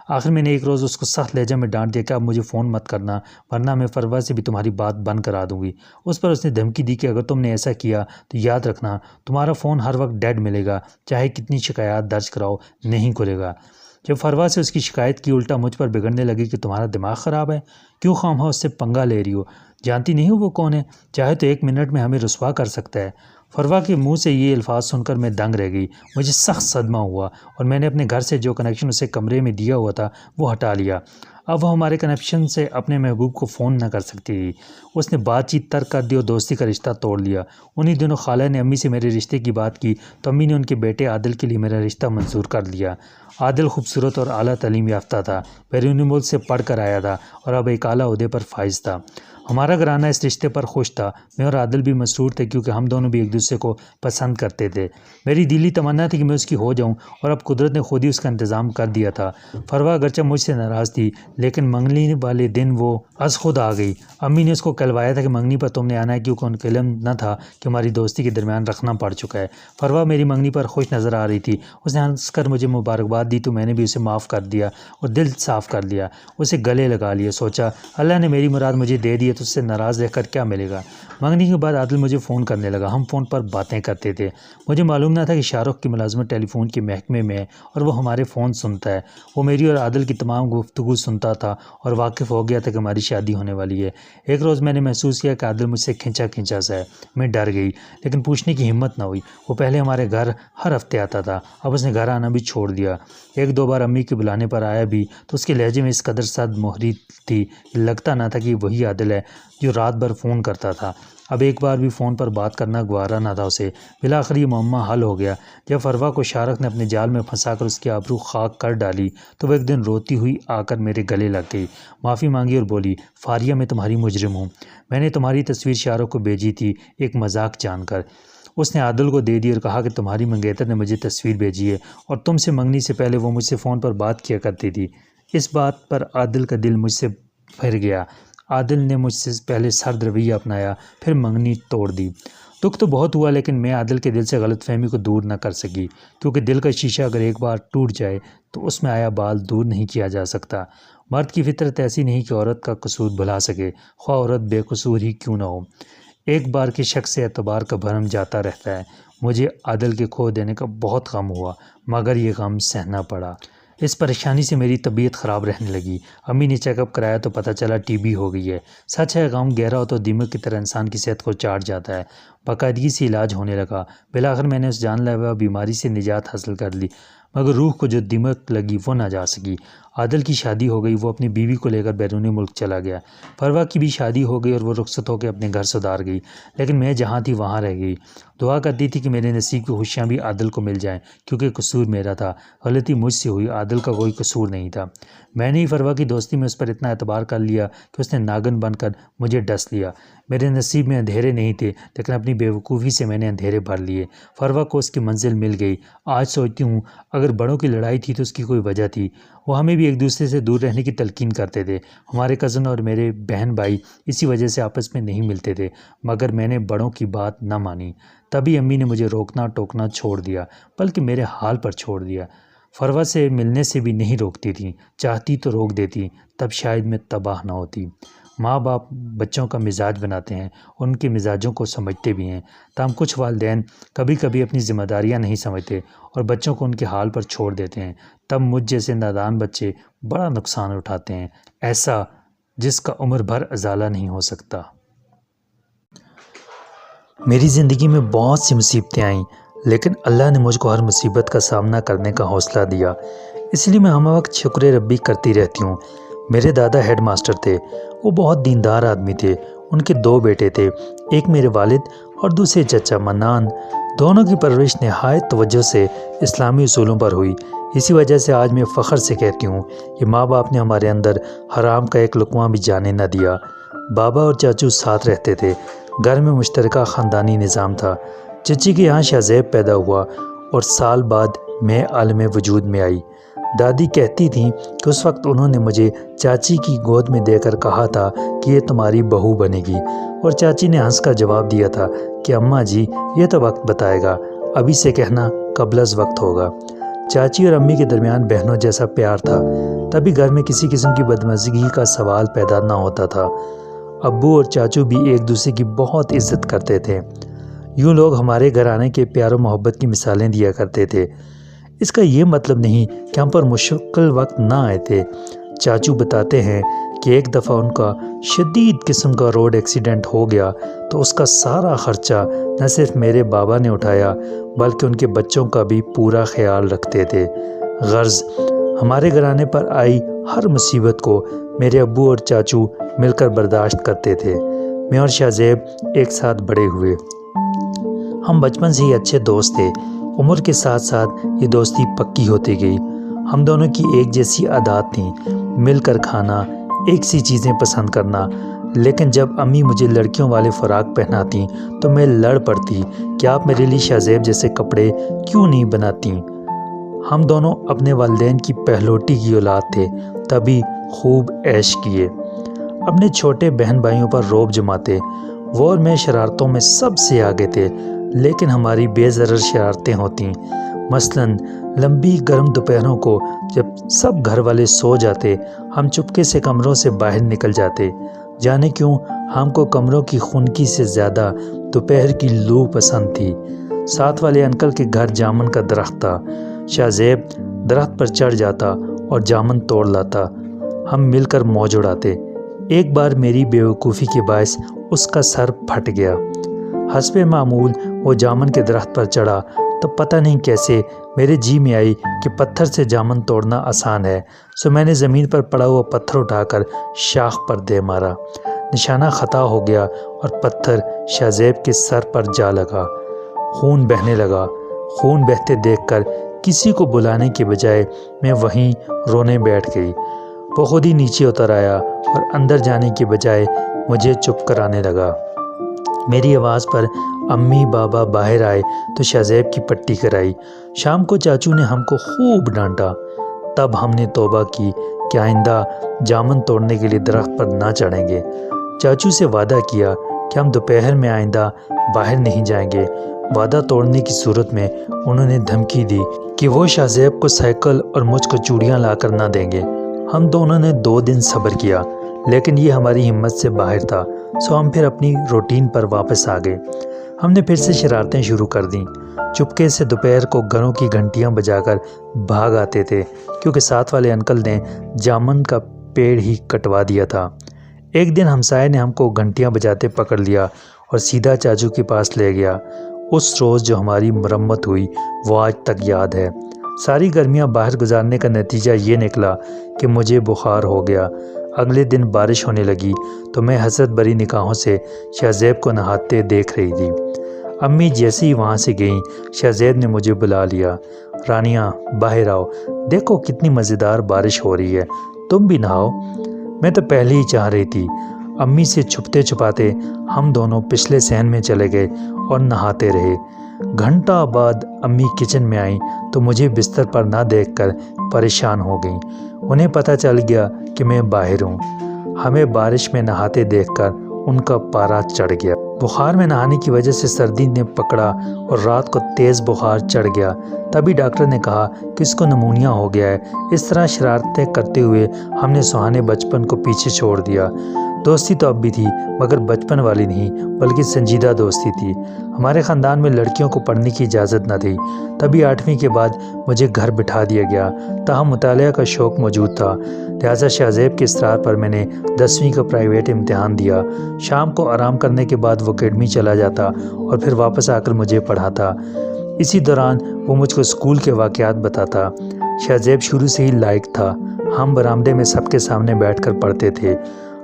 آخر میں نے ایک روز اس کو سخت لہجہ میں ڈانٹ دیا کہ اب مجھے فون مت کرنا، ورنہ میں فروا سے بھی تمہاری بات بند کرا دوں گی. اس پر اس نے دھمکی دی کہ اگر تم نے ایسا کیا تو یاد رکھنا تمہارا فون ہر وقت ڈیڈ ملے گا، چاہے کتنی شکایات درج کراؤ نہیں کھلے گا. جب فروا سے اس کی شکایت کی، الٹا مجھ پر بگڑنے لگی کہ تمہارا دماغ خراب ہے، کیوں خواہ اس سے پنگا لے رہی ہو، جانتی نہیں ہو وہ کون ہے، چاہے تو ایک منٹ میں ہمیں رسوا کر سکتا ہے. فروا کے منہ سے یہ الفاظ سن کر میں دنگ رہ گئی. مجھے سخت صدمہ ہوا اور میں نے اپنے گھر سے جو کنیکشن اسے کمرے میں دیا ہوا تھا وہ ہٹا لیا. اب وہ ہمارے کنیکشن سے اپنے محبوب کو فون نہ کر سکتی تھی. اس نے بات چیت ترک کر دی اور دوستی کا رشتہ توڑ لیا. انہی دنوں خالہ نے امی سے میرے رشتے کی بات کی تو امی نے ان کے بیٹے عادل کے لیے میرا رشتہ منظور کر لیا. عادل خوبصورت اور اعلیٰ تعلیم یافتہ تھا، بیرون ملک سے پڑھ کر آیا تھا اور اب ایک اعلیٰ عہدے پر فائز تھا. ہمارا گھرانہ اس رشتے پر خوش تھا. میں اور عادل بھی مسرور تھے کیونکہ ہم دونوں بھی ایک دوسرے کو پسند کرتے تھے. میری دلی تمنا تھی کہ میں اس کی ہو جاؤں اور اب قدرت نے خود ہی اس کا انتظام کر دیا تھا. فروا اگرچہ مجھ سے ناراض تھی لیکن منگنی والے دن وہ از خود آ گئی. امی نے اس کو کہلوایا تھا کہ منگنی پر تم نے آنا ہے کیونکہ ان کو علم نہ تھا کہ ہماری دوستی کے درمیان رکھنا پڑ چکا ہے. فروا میری منگنی پر خوش نظر آ رہی تھی. اس نے ہنس کر مجھے مبارکباد دی تو میں نے بھی اسے معاف کر دیا اور دل صاف کر لیا. اسے گلے لگا لیا. سوچا اللہ نے میری مراد مجھے دے دی ہے تو اس سے ناراض رہ کر کیا ملے گا. منگنی کے بعد عادل مجھے فون کرنے لگا. ہم فون پر باتیں کرتے تھے. مجھے معلوم نہ تھا کہ شاہ رخ کی ملازمت ٹیلی فون کے محکمے میں ہے اور وہ ہمارے فون سنتا ہے. وہ میری اور عادل کی تمام گفتگو سنتا تھا اور واقف ہو گیا تھا کہ ہماری شادی ہونے والی ہے. ایک روز میں نے محسوس کیا کہ عادل مجھ سے کھنچا کھنچا سا ہے. میں ڈر گئی لیکن پوچھنے کی ہمت نہ ہوئی. وہ پہلے ہمارے گھر ہر ہفتے آتا تھا، اب اس نے گھر آنا بھی چھوڑ دیا. ایک دو بار امی کے بلانے پر آیا بھی تو اس کے لہجے میں اس قدر صد مہری تھی کہ لگتا نہ تھا کہ وہی عادل ہے جو رات بھر فون کرتا تھا. اب ایک بار بھی فون پر بات کرنا گوارا نہ تھا اسے. بالآخر یہ معمہ حل ہو گیا. جب فروا کو شاہ رخ نے اپنے جال میں پھنسا کر اس کی آبرو خاک کر ڈالی تو وہ ایک دن روتی ہوئی آ کر میرے گلے لگ گئی، معافی مانگی اور بولی فاریہ میں تمہاری مجرم ہوں. میں نے تمہاری تصویر شاہ رخ کو بھیجی تھی ایک مذاق جان کر. اس نے عادل کو دے دی اور کہا کہ تمہاری منگیتر نے مجھے تصویر بھیجی ہے اور تم سے منگنی سے پہلے وہ مجھ سے فون پر بات کیا کرتی تھی. اس بات پر عادل کا دل مجھ سے پھر گیا. عادل نے مجھ سے پہلے سرد رویہ اپنایا، پھر منگنی توڑ دی. دکھ تو بہت ہوا لیکن میں عادل کے دل سے غلط فہمی کو دور نہ کر سکی، کیونکہ دل کا شیشہ اگر ایک بار ٹوٹ جائے تو اس میں آیا بال دور نہیں کیا جا سکتا. مرد کی فطرت ایسی نہیں کہ عورت کا قصور بھلا سکے، خواہ عورت بے قصور ہی کیوں نہ ہو. ایک بار کے شک سے اعتبار کا بھرم جاتا رہتا ہے. مجھے عادل کے کھو دینے کا بہت غم ہوا مگر یہ غم سہنا پڑا. اس پریشانی سے میری طبیعت خراب رہنے لگی. امی نے چیک اپ کرایا تو پتہ چلا ٹی بی ہو گئی ہے. سچ ہے غم گہرا ہو تو دیمک کی طرح انسان کی صحت کو چاٹ جاتا ہے. باقاعدگی سے علاج ہونے لگا. بالآخر میں نے اس جان لیوا بیماری سے نجات حاصل کر لی مگر روح کو جو دیمک لگی وہ نہ جا سکی. عادل کی شادی ہو گئی. وہ اپنی بیوی کو لے کر بیرونی ملک چلا گیا. فروا کی بھی شادی ہو گئی اور وہ رخصت ہو کے اپنے گھر سدھار گئی، لیکن میں جہاں تھی وہاں رہ گئی. دعا کرتی تھی کہ میرے نصیب کی خوشیاں بھی عادل کو مل جائیں کیونکہ قصور میرا تھا. غلطی مجھ سے ہوئی، عادل کا کوئی قصور نہیں تھا. میں نے ہی فروا کی دوستی میں اس پر اتنا اعتبار کر لیا کہ اس نے ناگن بن کر مجھے ڈس لیا. میرے نصیب میں اندھیرے نہیں تھے لیکن اپنی بیوقوفی سے میں نے اندھیرے بھر لیے. فروا کو اس کی منزل مل گئی. آج سوچتی ہوں اگر بڑوں کی لڑائی تھی تو اس کی کوئی وجہ تھی. وہ ہمیں بھی ایک دوسرے سے دور رہنے کی تلقین کرتے تھے. ہمارے کزن اور میرے بہن بھائی اسی وجہ سے آپس میں نہیں ملتے تھے مگر میں نے بڑوں کی بات نہ مانی. تبھی امی نے مجھے روکنا ٹوکنا چھوڑ دیا، بلکہ میرے حال پر چھوڑ دیا. فروا سے ملنے سے بھی نہیں روکتی تھیں، چاہتی تو روک دیتی، تب شاید میں تباہ نہ ہوتی. ماں باپ بچوں کا مزاج بناتے ہیں اور ان کے مزاجوں کو سمجھتے بھی ہیں. تاہم کچھ والدین کبھی کبھی اپنی ذمہ داریاں نہیں سمجھتے اور بچوں کو ان کے حال پر چھوڑ دیتے ہیں. تب مجھ جیسے نادان بچے بڑا نقصان اٹھاتے ہیں. ایسا جس کا عمر بھر ازالہ نہیں ہو سکتا۔ میری زندگی میں بہت سی مصیبتیں آئیں، لیکن اللہ نے مجھ کو ہر مصیبت کا سامنا کرنے کا حوصلہ دیا، اس لیے میں ہم وقت شکر ربی کرتی رہتی ہوں۔ میرے دادا ہیڈ ماسٹر تھے، وہ بہت دیندار آدمی تھے۔ ان کے 2 بیٹے تھے، ایک میرے والد اور دوسرے چچا منان۔ دونوں کی پرورش نہایت توجہ سے اسلامی اصولوں پر ہوئی۔ اسی وجہ سے آج میں فخر سے کہتی ہوں کہ ماں باپ نے ہمارے اندر حرام کا ایک لقمہ بھی جانے نہ دیا۔ بابا اور چاچو ساتھ رہتے تھے، گھر میں مشترکہ خاندانی نظام تھا۔ چچی کے یہاں شہزیب پیدا ہوا اور سال بعد میں عالم وجود میں آئی۔ دادی کہتی تھیں کہ اس وقت انہوں نے مجھے چاچی کی گود میں دے کر کہا تھا کہ یہ تمہاری بہو بنے گی، اور چاچی نے ہنس کر جواب دیا تھا کہ اماں جی یہ تو وقت بتائے گا، ابھی سے کہنا قبل از وقت ہوگا۔ چاچی اور امی کے درمیان بہنوں جیسا پیار تھا، تبھی گھر میں کسی قسم کی بدمزگی کا سوال پیدا نہ ہوتا تھا۔ ابو اور چاچو بھی ایک دوسرے کی بہت عزت کرتے تھے۔ یوں لوگ ہمارے گھرانے کے پیار و محبت کی مثالیں دیا کرتے تھے۔ اس کا یہ مطلب نہیں کہ ہم پر مشکل وقت نہ آئے تھے۔ چاچو بتاتے ہیں کہ ایک دفعہ ان کا شدید قسم کا روڈ ایکسیڈنٹ ہو گیا تو اس کا سارا خرچہ نہ صرف میرے بابا نے اٹھایا بلکہ ان کے بچوں کا بھی پورا خیال رکھتے تھے۔ غرض ہمارے گھرانے پر آئی ہر مصیبت کو میرے ابو اور چاچو مل کر برداشت کرتے تھے۔ میں اور شہزیب ایک ساتھ بڑے ہوئے، ہم بچپن سے ہی اچھے دوست تھے۔ عمر کے ساتھ ساتھ یہ دوستی پکی ہوتی گئی۔ ہم دونوں کی ایک جیسی عادات تھیں، مل کر کھانا، ایک سی چیزیں پسند کرنا۔ لیکن جب امی مجھے لڑکیوں والے فراق پہناتی تو میں لڑ پڑتی کہ آپ میرے لیے شہزیب جیسے کپڑے کیوں نہیں بناتی۔ ہم دونوں اپنے والدین کی پہلوٹی کی اولاد تھے، تبھی خوب عیش کیے۔ اپنے چھوٹے بہن بھائیوں پر روب جماتے۔ وہ اور میں شرارتوں میں سب سے آگے تھے، لیکن ہماری بے ضرر شرارتیں ہوتیں۔ مثلاً لمبی گرم دوپہروں کو جب سب گھر والے سو جاتے، ہم چپکے سے کمروں سے باہر نکل جاتے۔ جانے کیوں ہم کو کمروں کی خنکی سے زیادہ دوپہر کی لو پسند تھی۔ ساتھ والے انکل کے گھر جامن کا درخت تھا۔ شہزیب درخت پر چڑھ جاتا اور جامن توڑ لاتا، ہم مل کر موج اڑاتے۔ ایک بار میری بیوقوفی کے باعث اس کا سر پھٹ گیا۔ حسب معمول وہ جامن کے درخت پر چڑھا تو پتہ نہیں کیسے میرے جی میں آئی کہ پتھر سے جامن توڑنا آسان ہے، سو میں نے زمین پر پڑا ہوا پتھر اٹھا کر شاخ پر دے مارا۔ نشانہ خطا ہو گیا اور پتھر شہزیب کے سر پر جا لگا۔ خون بہنے لگا۔ خون بہتے دیکھ کر کسی کو بلانے کے بجائے میں وہیں رونے بیٹھ گئی۔ وہ خود ہی نیچے اتر آیا اور اندر جانے کے بجائے مجھے چپ کرانے لگا۔ میری آواز پر امی بابا باہر آئے تو شہزیب کی پٹی کرائی۔ شام کو چاچو نے ہم کو خوب ڈانٹا۔ تب ہم نے توبہ کی کہ آئندہ جامن توڑنے کے لیے درخت پر نہ چڑھیں گے۔ چاچو سے وعدہ کیا کہ ہم دوپہر میں آئندہ باہر نہیں جائیں گے۔ وعدہ توڑنے کی صورت میں انہوں نے دھمکی دی کہ وہ شہزیب کو سائیکل اور مجھ کو چوڑیاں لا کر نہ دیں گے۔ ہم دونوں نے 2 دن صبر کیا، لیکن یہ ہماری ہمت سے باہر تھا، سو ہم پھر اپنی روٹین پر واپس آ گئے۔ ہم نے پھر سے شرارتیں شروع کر دیں۔ چپکے سے دوپہر کو گھروں کی گھنٹیاں بجا کر بھاگ آتے تھے، کیونکہ ساتھ والے انکل نے جامن کا پیڑ ہی کٹوا دیا تھا۔ ایک دن ہمسائے نے ہم کو گھنٹیاں بجاتے پکڑ لیا اور سیدھا چاچو کے پاس لے گیا۔ اس روز جو ہماری مرمت ہوئی وہ آج تک یاد ہے۔ ساری گرمیاں باہر گزارنے کا نتیجہ یہ نکلا کہ مجھے بخار ہو گیا۔ اگلے دن بارش ہونے لگی تو میں حسرت بھری نگاہوں سے شہزیب کو نہاتے دیکھ رہی تھی۔ امی جیسے ہی وہاں سے گئیں، شہزیب نے مجھے بلا لیا۔ رانیہ باہر آؤ، دیکھو کتنی مزیدار بارش ہو رہی ہے، تم بھی نہاؤ۔ میں تو پہلے ہی چاہ رہی تھی۔ امی سے چھپتے چھپاتے ہم دونوں پچھلے صحن میں چلے گئے اور نہاتے رہے۔ گھنٹہ بعد امی کچن میں آئیں تو مجھے بستر پر نہ دیکھ کر پریشان ہو گئیں۔ انہیں پتہ چل گیا کہ میں باہر ہوں۔ ہمیں بارش میں نہاتے دیکھ کر ان کا پارا چڑھ گیا۔ بخار میں نہانے کی وجہ سے سردی نے پکڑا اور رات کو تیز بخار چڑھ گیا۔ تبھی ڈاکٹر نے کہا کہ اس کو نمونیا ہو گیا ہے۔ اس طرح شرارتیں کرتے ہوئے ہم نے سہانے بچپن کو پیچھے چھوڑ دیا۔ دوستی تو اب بھی تھی مگر بچپن والی نہیں بلکہ سنجیدہ دوستی تھی۔ ہمارے خاندان میں لڑکیوں کو پڑھنے کی اجازت نہ تھی، تبھی 8ویں کے بعد مجھے گھر بٹھا دیا گیا۔ تاہم مطالعہ کا شوق موجود تھا، لہٰذا شاہ زیب کے اصرار پر میں نے 10ویں کا پرائیویٹ امتحان دیا۔ شام کو آرام کرنے کے بعد وہ اکیڈمی چلا جاتا اور پھر واپس آ کر مجھے پڑھاتا۔ اسی دوران وہ مجھ کو اسکول کے واقعات بتاتا۔ شاہ زیب شروع سے ہی لائق تھا۔ ہم برآمدے میں سب کے سامنے بیٹھ کر پڑھتے تھے۔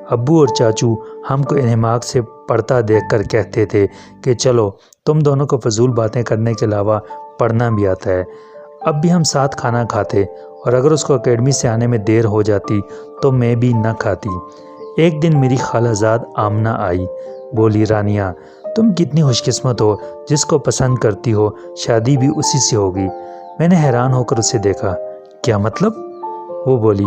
ابو اور چاچو ہم کو انہماک سے پڑھتا دیکھ کر کہتے تھے کہ چلو تم دونوں کو فضول باتیں کرنے کے علاوہ پڑھنا بھی آتا ہے۔ اب بھی ہم ساتھ کھانا کھاتے اور اگر اس کو اکیڈمی سے آنے میں دیر ہو جاتی تو میں بھی نہ کھاتی۔ ایک دن میری خالہ زاد آمنہ آئی، بولی رانیہ تم کتنی خوش قسمت ہو، جس کو پسند کرتی ہو شادی بھی اسی سے ہوگی۔ میں نے حیران ہو کر اسے دیکھا۔ کیا مطلب؟ وہ بولی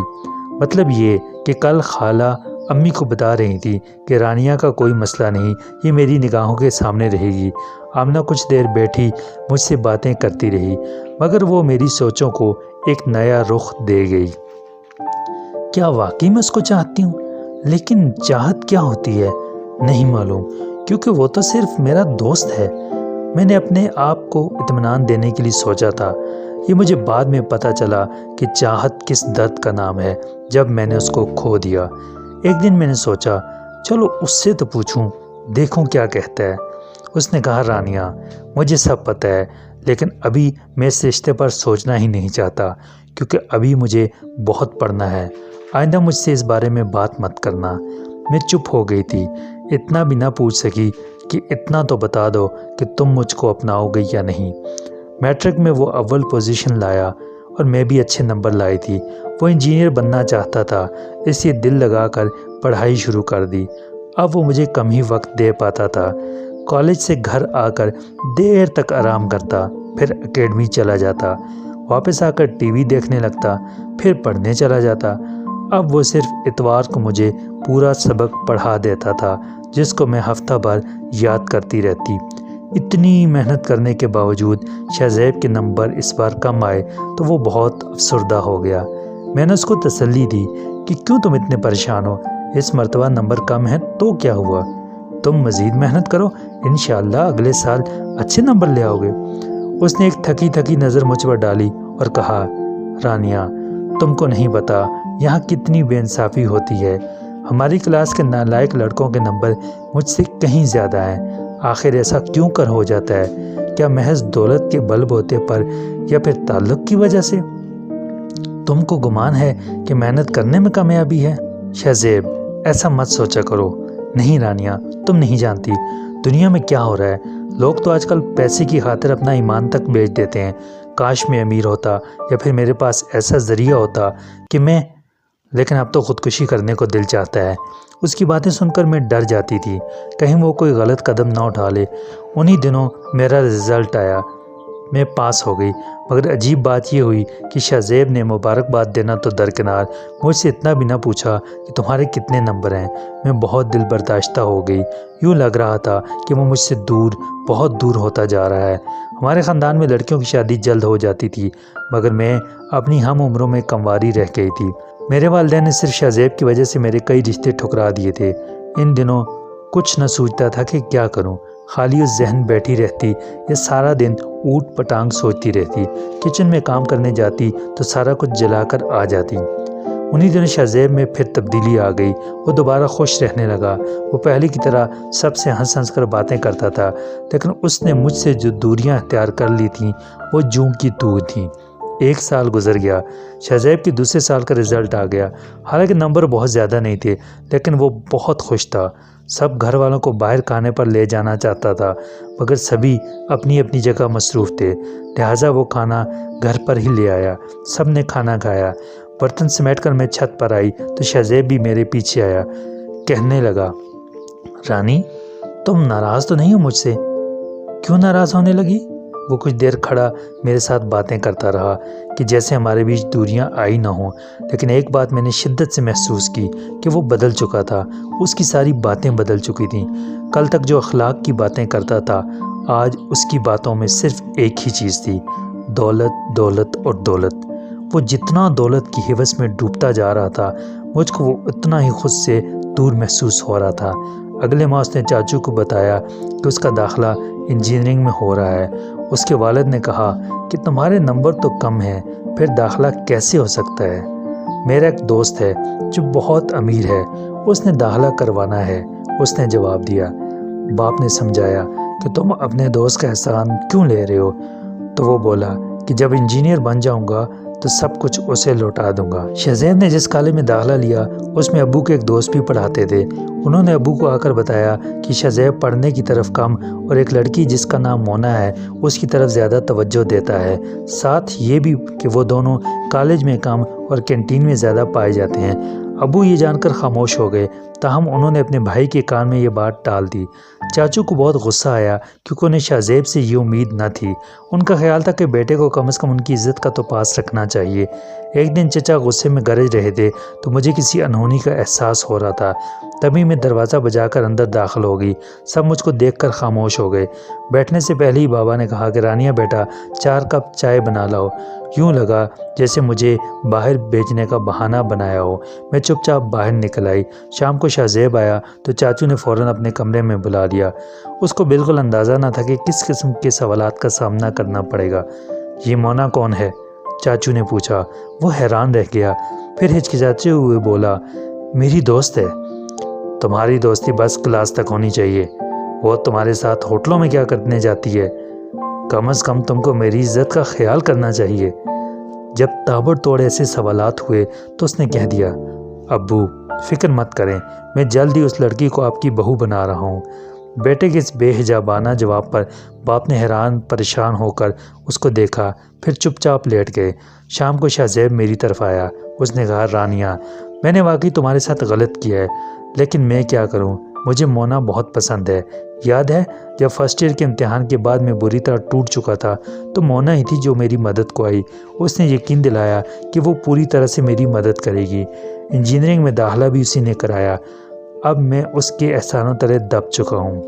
مطلب یہ کہ کل خالہ امی کو بتا رہی تھی کہ رانیہ کا کوئی مسئلہ نہیں، یہ میری نگاہوں کے سامنے رہے گی۔ آمنہ کچھ دیر بیٹھی مجھ سے باتیں کرتی رہی مگر وہ میری سوچوں کو ایک نیا رخ دے گئی۔ کیا واقعی میں اس کو چاہتی ہوں؟ لیکن چاہت کیا ہوتی ہے نہیں معلوم، کیونکہ وہ تو صرف میرا دوست ہے۔ میں نے اپنے آپ کو اطمینان دینے کے لیے سوچا تھا۔ یہ مجھے بعد میں پتہ چلا کہ چاہت کس درد کا نام ہے جب میں نے اس کو کھو دیا۔ ایک دن میں نے سوچا چلو اس سے تو پوچھوں، دیکھوں کیا کہتا ہے۔ اس نے کہا رانیہ مجھے سب پتہ ہے لیکن ابھی میں اس رشتے پر سوچنا ہی نہیں چاہتا کیونکہ ابھی مجھے بہت پڑھنا ہے۔ آئندہ مجھ سے اس بارے میں بات مت کرنا۔ میں چپ ہو گئی تھی، اتنا بھی نہ پوچھ سکی کہ اتنا تو بتا دو کہ تم مجھ کو اپناؤ گے یا نہیں۔ میٹرک میں وہ اول پوزیشن لایا اور میں بھی اچھے نمبر لائی تھی۔ وہ انجینئر بننا چاہتا تھا، اس لیے دل لگا کر پڑھائی شروع کر دی۔ اب وہ مجھے کم ہی وقت دے پاتا تھا۔ کالج سے گھر آ کر دیر تک آرام کرتا، پھر اکیڈمی چلا جاتا، واپس آ کر ٹی وی دیکھنے لگتا، پھر پڑھنے چلا جاتا۔ اب وہ صرف اتوار کو مجھے پورا سبق پڑھا دیتا تھا جس کو میں ہفتہ بھر یاد کرتی رہتی۔ اتنی محنت کرنے کے باوجود شاہ زیب کے نمبر اس بار کم آئے تو وہ بہت افسردہ ہو گیا۔ میں نے اس کو تسلی دی کہ کیوں تم اتنے پریشان ہو، اس مرتبہ نمبر کم ہے تو کیا ہوا، تم مزید محنت کرو، انشاءاللہ اگلے سال اچھے نمبر لے آؤ گے۔ اس نے ایک تھکی تھکی نظر مجھ پر ڈالی اور کہا رانیہ تم کو نہیں پتا یہاں کتنی بے انصافی ہوتی ہے۔ ہماری کلاس کے نالائق لڑکوں کے نمبر مجھ سے کہیں زیادہ ہیں۔ آخر ایسا کیوں کر ہو جاتا ہے؟ کیا محض دولت کے بل بوتے پر یا پھر تعلق کی وجہ سے؟ تم کو گمان ہے کہ محنت کرنے میں کامیابی ہے؟ شاہ زیب ایسا مت سوچا کرو۔ نہیں رانیہ تم نہیں جانتی دنیا میں کیا ہو رہا ہے۔ لوگ تو آج کل پیسے کی خاطر اپنا ایمان تک بیچ دیتے ہیں۔ کاش میں امیر ہوتا یا پھر میرے پاس ایسا ذریعہ ہوتا کہ لیکن اب تو خودکشی کرنے کو دل چاہتا ہے۔ اس کی باتیں سن کر میں ڈر جاتی تھی کہیں وہ کوئی غلط قدم نہ اٹھا لے۔ انہی دنوں میرا رزلٹ آیا، میں پاس ہو گئی، مگر عجیب بات یہ ہوئی کہ شاہ زیب نے مبارکباد دینا تو درکنار مجھ سے اتنا بھی نہ پوچھا کہ تمہارے کتنے نمبر ہیں۔ میں بہت دل برداشتہ ہو گئی، یوں لگ رہا تھا کہ وہ مجھ سے دور، بہت دور ہوتا جا رہا ہے۔ ہمارے خاندان میں لڑکیوں کی شادی جلد ہو جاتی تھی مگر میں اپنی ہم عمروں میں کمواری رہ گئی تھی۔ میرے والدین نے صرف شاہ زیب کی وجہ سے میرے کئی رشتے ٹھکرا دیے تھے۔ ان دنوں کچھ نہ سوچتا تھا کہ کیا کروں، خالی اس ذہن بیٹھی رہتی یا سارا دن اوٹ پٹانگ سوچتی رہتی۔ کچن میں کام کرنے جاتی تو سارا کچھ جلا کر آ جاتی۔ انہی دنوں شاہ زیب میں پھر تبدیلی آ گئی، وہ دوبارہ خوش رہنے لگا۔ وہ پہلے کی طرح سب سے ہنس ہنس کر باتیں کرتا تھا، لیکن اس نے مجھ سے جو دوریاں اختیار کر لی تھیں وہ جوں کی توں تھیں۔ 1 سال گزر گیا، شاہ زیب کے دوسرے سال کا رزلٹ آ گیا۔ حالانکہ نمبر بہت زیادہ نہیں تھے لیکن وہ بہت خوش تھا۔ سب گھر والوں کو باہر کھانے پر لے جانا چاہتا تھا مگر سبھی اپنی اپنی جگہ مصروف تھے، لہٰذا وہ کھانا گھر پر ہی لے آیا۔ سب نے کھانا کھایا، برتن سمیٹ کر میں چھت پر آئی تو شاہ زیب بھی میرے پیچھے آیا۔ کہنے لگا رانی تم ناراض تو نہیں ہو مجھ سے؟ کیوں ناراض ہونے لگی؟ وہ کچھ دیر کھڑا میرے ساتھ باتیں کرتا رہا کہ جیسے ہمارے بیچ دوریاں آئی نہ ہوں، لیکن ایک بات میں نے شدت سے محسوس کی کہ وہ بدل چکا تھا۔ اس کی ساری باتیں بدل چکی تھیں۔ کل تک جو اخلاق کی باتیں کرتا تھا آج اس کی باتوں میں صرف ایک ہی چیز تھی، دولت دولت اور دولت۔ وہ جتنا دولت کی ہوس میں ڈوبتا جا رہا تھا مجھ کو وہ اتنا ہی خود سے دور محسوس ہو رہا تھا۔ اگلے ماہ اس نے چاچو کو بتایا کہ اس کا داخلہ انجینئرنگ میں ہو رہا ہے۔ اس کے والد نے کہا کہ تمہارے نمبر تو کم ہیں، پھر داخلہ کیسے ہو سکتا ہے؟ میرا ایک دوست ہے جو بہت امیر ہے، اس نے داخلہ کروانا ہے، اس نے جواب دیا۔ باپ نے سمجھایا کہ تم اپنے دوست کا احسان کیوں لے رہے ہو؟ تو وہ بولا کہ جب انجینئر بن جاؤں گا تو سب کچھ اسے لوٹا دوں گا۔ شہزیب نے جس کالج میں داخلہ لیا اس میں ابو کے ایک دوست بھی پڑھاتے تھے۔ انہوں نے ابو کو آ کر بتایا کہ شہزیب پڑھنے کی طرف کم اور ایک لڑکی جس کا نام مونا ہے اس کی طرف زیادہ توجہ دیتا ہے، ساتھ یہ بھی کہ وہ دونوں کالج میں کم اور کینٹین میں زیادہ پائے جاتے ہیں۔ ابو یہ جان کر خاموش ہو گئے، تاہم انہوں نے اپنے بھائی کے کان میں یہ بات ٹال دی۔ چاچو کو بہت غصہ آیا کیونکہ انہیں شہزیب سے یہ امید نہ تھی۔ ان کا خیال تھا کہ بیٹے کو کم از کم ان کی عزت کا تو پاس رکھنا چاہیے۔ ایک دن چچا غصے میں گرج رہے تھے تو مجھے کسی انہونی کا احساس ہو رہا تھا، تبھی میں دروازہ بجا کر اندر داخل ہو گئی۔ سب مجھ کو دیکھ کر خاموش ہو گئے۔ بیٹھنے سے پہلے ہی بابا نے کہا کہ رانیہ بیٹا 4 کپ چائے بنا لاؤ۔ یوں لگا جیسے مجھے باہر بھیجنے کا بہانہ بنایا ہو۔ میں چپ چاپ باہر نکل آئی۔ شام کو شہزیب آیا تو چاچو نے فوراً اپنے کمرے میں بلا لیا۔ اس کو بالکل اندازہ نہ تھا کہ کس قسم کے سوالات کا سامنا کرنا پڑے گا۔ یہ مونا کون ہے؟ چاچو نے پوچھا۔ وہ حیران رہ گیا، پھر ہچکچاتے ہوئے بولا، میری دوست ہے۔ تمہاری دوستی بس کلاس تک ہونی چاہیے، وہ تمہارے ساتھ ہوٹلوں میں کیا کرنے جاتی ہے؟ کم از کم تم کو میری عزت کا خیال کرنا چاہیے۔ جب تابڑ توڑ ایسے سوالات ہوئے تو اس نے کہہ دیا، ابو فکر مت کریں، میں جلد ہی اس لڑکی کو آپ کی بہو بنا رہا ہوں۔ بیٹے کے اس بے حجابانہ جواب پر باپ نے حیران پریشان ہو کر اس کو دیکھا، پھر چپ چاپ لیٹ گئے۔ شام کو شہزیب میری طرف آیا۔ اس نے کہا، رانیہ میں نے واقعی تمہارے ساتھ غلط کیا ہے، لیکن میں کیا کروں، مجھے مونا بہت پسند ہے۔ یاد ہے جب فرسٹ ایئر کے امتحان کے بعد میں بری طرح ٹوٹ چکا تھا تو مونا ہی تھی جو میری مدد کو آئی۔ اس نے یقین دلایا کہ وہ پوری طرح سے میری مدد کرے گی۔ انجینئرنگ میں داخلہ بھی اسی نے کرایا۔ اب میں اس کے احسانوں تلے دب چکا ہوں۔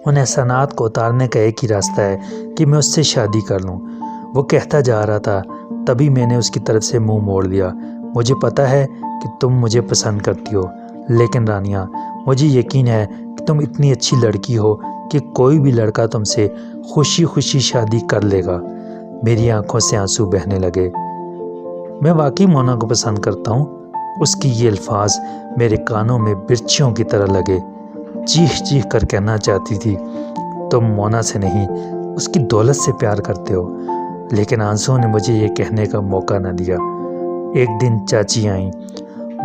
ان احسانات کو اتارنے کا ایک ہی راستہ ہے کہ میں اس سے شادی کر لوں۔ وہ کہتا جا رہا تھا، تبھی میں نے اس کی طرف سے منہ موڑ لیا۔ مجھے پتا ہے کہ تم مجھے پسند کرتی ہو، لیکن رانیہ مجھے یقین ہے کہ تم اتنی اچھی لڑکی ہو کہ کوئی بھی لڑکا تم سے خوشی خوشی شادی کر لے گا۔ میری آنکھوں سے آنسو بہنے لگے۔ میں واقعی مونا کو پسند کرتا ہوں۔ اس کی یہ الفاظ میرے کانوں میں برچھیوں کی طرح لگے۔ چیخ چیخ کر کہنا چاہتی تھی، تم مونا سے نہیں، اس کی دولت سے پیار کرتے ہو، لیکن آنسوؤں نے مجھے یہ کہنے کا موقع نہ دیا۔ ایک دن چاچی آئیں،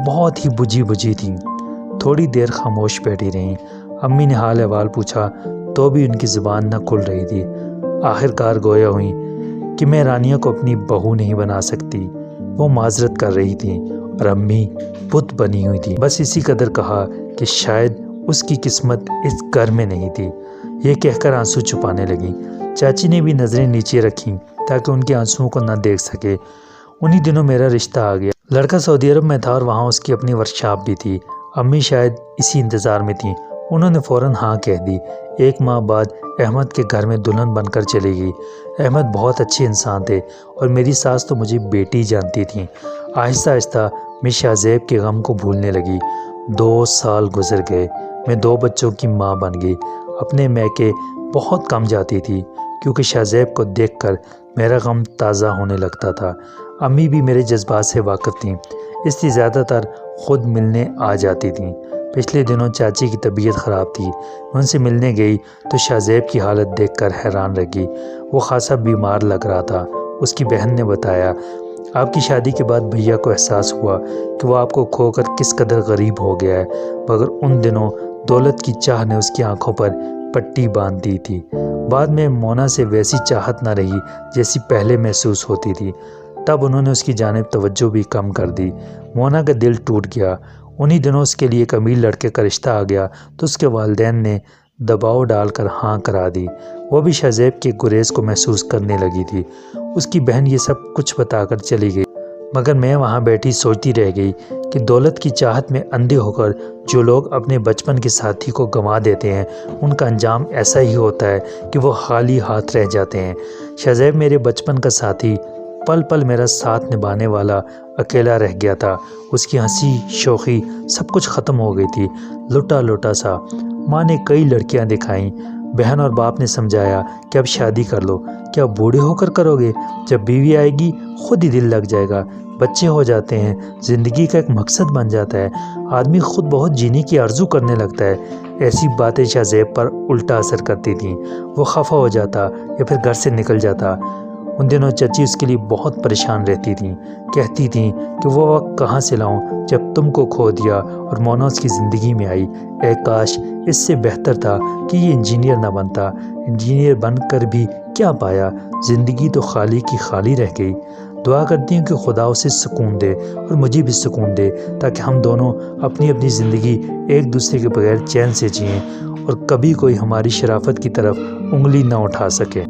بہت ہی بجھی بجھی تھیں، تھوڑی دیر خاموش بیٹھی رہیں۔ امی نے حال احوال پوچھا تو بھی ان کی زبان نہ کھل رہی تھی۔ آخر کار گویا ہوئیں کہ میں رانیہ کو اپنی بہو نہیں بنا سکتی۔ وہ معذرت کر رہی تھیں اور امی بت بنی ہوئی تھی۔ بس اسی قدر کہا کہ شاید اس کی قسمت اس گھر میں نہیں تھی۔ یہ کہہ کر آنسو چھپانے لگیں۔ چاچی نے بھی نظریں نیچے رکھیں تاکہ ان کے آنسوؤں کو نہ دیکھ سکے۔ انہی دنوں میرا رشتہ آ گیا۔ لڑکا سعودی عرب میں تھا اور وہاں اس کی اپنی ورکشاپ بھی تھی۔ امی شاید اسی انتظار میں تھیں، انہوں نے فوراً ہاں کہہ دی۔ 1 ماہ بعد احمد کے گھر میں دلہن بن کر چلی گئی۔ احمد بہت اچھے انسان تھے اور میری ساس تو مجھے بیٹی جانتی تھیں۔ آہستہ آہستہ میں شہزیب کے غم کو بھولنے لگی۔ 2 سال گزر گئے، میں 2 بچوں کی ماں بن گئی۔ اپنے میکے بہت کم جاتی تھی کیونکہ شہزیب کو دیکھ کر میرا غم تازہ ہونے لگتا تھا۔ امی بھی میرے جذبات سے واقف تھیں، اس لیے زیادہ تر خود ملنے آ جاتی تھیں۔ پچھلے دنوں چاچی کی طبیعت خراب تھی، میں ان سے ملنے گئی تو شہزیب کی حالت دیکھ کر حیران رہ گئی۔ وہ خاصا بیمار لگ رہا تھا۔ اس کی بہن نے بتایا، آپ کی شادی کے بعد بھیا کو احساس ہوا کہ وہ آپ کو کھو کر کس قدر غریب ہو گیا ہے، مگر ان دنوں دولت کی چاہ نے اس کی آنکھوں پر پٹی باندھ دی تھی۔ بعد میں مونا سے ویسی چاہت نہ رہی جیسی پہلے محسوس ہوتی تھی۔ تب انہوں نے اس کی جانب توجہ بھی کم کر دی۔ مونا کا دل ٹوٹ گیا۔ انہی دنوں اس کے لیے ایک امیر لڑکے کا رشتہ آ گیا تو اس کے والدین نے دباؤ ڈال کر ہاں کرا دی۔ وہ بھی شہزیب کے گریز کو محسوس کرنے لگی تھی۔ اس کی بہن یہ سب کچھ بتا کر چلی گئی، مگر میں وہاں بیٹھی سوچتی رہ گئی کہ دولت کی چاہت میں اندھے ہو کر جو لوگ اپنے بچپن کے ساتھی کو گنوا دیتے ہیں ان کا انجام ایسا ہی ہوتا ہے کہ وہ خالی ہاتھ رہ جاتے ہیں۔ شہزیب میرے بچپن کا ساتھی پل پل میرا ساتھ نبھانے والا اکیلا رہ گیا تھا۔ اس کی ہنسی شوخی سب کچھ ختم ہو گئی تھی، لٹا لٹا سا۔ ماں نے کئی لڑکیاں دکھائیں، بہن اور باپ نے سمجھایا کہ اب شادی کر لو۔ کیا بوڑھے ہو کر کرو گے؟ جب بیوی آئے گی خود ہی دل لگ جائے گا، بچے ہو جاتے ہیں، زندگی کا ایک مقصد بن جاتا ہے، آدمی خود بہت جینے کی آرزو کرنے لگتا ہے۔ ایسی باتیں شاہ زیب پر الٹا اثر کرتی تھیں۔ وہ خفا ہو جاتا یا پھر گھر سے نکل جاتا۔ ان دنوں چچی اس کے لیے بہت پریشان رہتی تھیں، کہتی تھیں کہ وہ وقت کہاں سے لاؤں جب تم کو کھو دیا اور مونا اس کی زندگی میں آئی۔ اے کاش اس سے بہتر تھا کہ یہ انجینئر نہ بنتا۔ انجینئر بن کر بھی کیا پایا، زندگی تو خالی کی خالی رہ گئی۔ دعا کرتی ہوں کہ خدا اسے سکون دے اور مجھے بھی سکون دے، تاکہ ہم دونوں اپنی اپنی زندگی ایک دوسرے کے بغیر چین سے جئیں اور کبھی کوئی ہماری شرافت کی طرف انگلی نہ اٹھا سکے۔